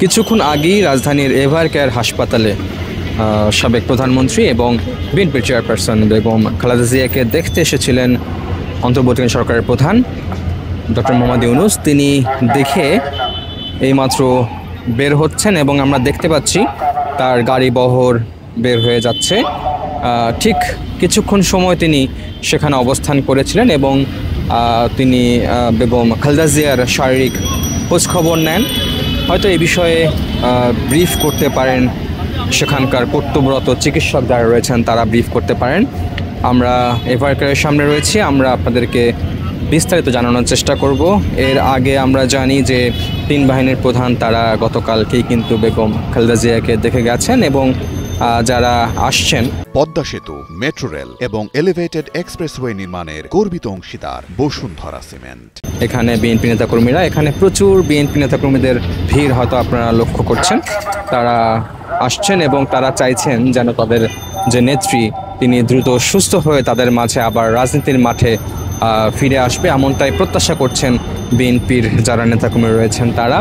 কিছুক্ষণ আগেই রাজধানীর এভারকেয়ার হাসপাতালে সাবেক প্রধানমন্ত্রী এবং বিএনপির চেয়ারপারসন বেগম খালেদা জিয়াকে দেখতে এসেছিলেন অন্তর্বর্তীকালীন সরকারের প্রধান ডক্টর মোহাম্মদ ইউনূস। তিনি দেখে এইমাত্র বের হচ্ছেন এবং আমরা দেখতে পাচ্ছি তার গাড়ি বহর বের হয়ে যাচ্ছে। ঠিক কিছুক্ষণ সময় তিনি সেখানে অবস্থান করেছিলেন এবং তিনি বেগম খালেদা জিয়ার শারীরিক খোঁজখবর নেন। হয়তো এই বিষয়ে ব্রিফ করতে পারেন সেখানকার কর্তব্যরত চিকিৎসক যারা রয়েছেন, তারা ব্রিফ করতে পারেন। আমরা এভারকেয়ারের সামনে রয়েছি, আমরা আপনাদেরকে বিস্তারিত জানানোর চেষ্টা করব। এর আগে আমরা জানি যে তিন বাহিনীর প্রধান তারা গতকালকেই কিন্তু বেগম খালেদা জিয়াকে দেখে গেছেন এবং যারা আসছেন পদ্মা সেতু, মেট্রো রেল এবং এলিভেটেড এক্সপ্রেসওয়ে নির্মাণের গর্বিত অংশীদার বসুন্ধরা সিমেন্ট। এখানে বিএনপি নেতাকর্মীরা, এখানে প্রচুর বিএনপি নেতাকর্মীদের ভিড় হয়তো আপনারা লক্ষ্য করছেন। তারা আসছেন এবং তারা চাইছেন যেন তাদের যে নেত্রী তিনি দ্রুত সুস্থ হয়ে তাদের মাঝে আবার রাজনীতির মাঠে ফিরে আসবে, এমনটাই প্রত্যাশা করছেন বিএনপির যারা নেতাকর্মী রয়েছেন তারা।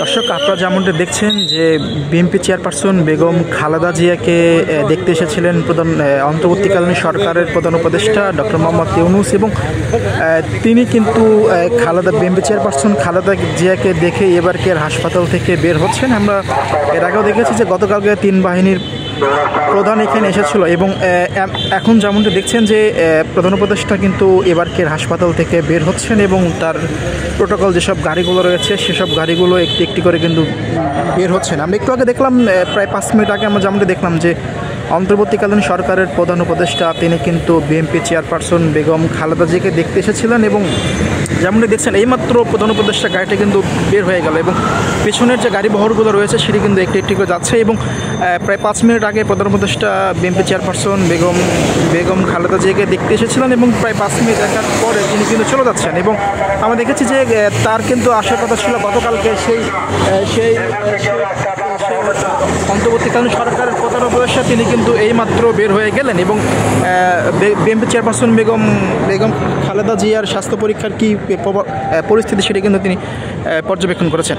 দর্শক, আপনারা যেমনটা দেখছেন যে বিএনপি চেয়ারপারসন বেগম খালেদা জিয়াকে দেখতে এসেছিলেন অন্তর্বর্তীকালীন সরকারের প্রধান উপদেষ্টা ডক্টর মোহাম্মদ ইউনূস এবং তিনি কিন্তু বিএনপি চেয়ারপারসন খালেদা জিয়াকে দেখে এভারকেয়ার হাসপাতাল থেকে বের হচ্ছেন। আমরা এর আগেও দেখেছি যে গতকালকে তিন বাহিনীর প্রধান এখানে এসেছিল এবং এখন যেমনটা দেখছেন যে প্রধান উপদেষ্টা কিন্তু এভারকেয়ার হাসপাতাল থেকে বের হচ্ছেন এবং তার প্রোটোকল যেসব গাড়িগুলো রয়েছে সেসব গাড়িগুলো একটি একটি করে কিন্তু বের হচ্ছেন। আমরা একটু আগে দেখলাম, প্রায় 5 মিনিট আগে আমরা যেমনটা দেখলাম যে অন্তর্বর্তীকালীন সরকারের প্রধান উপদেষ্টা তিনি কিন্তু বিএনপি চেয়ারপারসন বেগম খালেদা জিয়াকে দেখতে এসেছিলেন এবং যেমনটা দেখছেন এইমাত্র প্রধান উপদেষ্টা গাড়িটা কিন্তু বের হয়ে গেল এবং পেছনের যে গাড়ি বহরগুলো রয়েছে সেটি কিন্তু একটি একটি করে যাচ্ছে এবং প্রায় 5 মিনিট আগে প্রধান উপদেষ্টা বিএনপি চেয়ারপারসন বেগম খালেদা জিয়াকে দেখতে এসেছিলেন এবং প্রায় 5 মিনিট দেখার পরে তিনি কিন্তু চলে যাচ্ছেন এবং আমরা দেখেছি যে তার কিন্তু আসার কথা ছিল গতকালকে সেই অন্তর্বর্তীকালীন সরকারের প্রধান উপদেষ্টা তিনি কিন্তু এইমাত্র বের হয়ে গেলেন এবং বিএনপি চেয়ারপারসন বেগম খালেদা জিয়ার স্বাস্থ্য পরীক্ষার কী পরিস্থিতি সেটি কিন্তু তিনি পর্যবেক্ষণ করেছেন।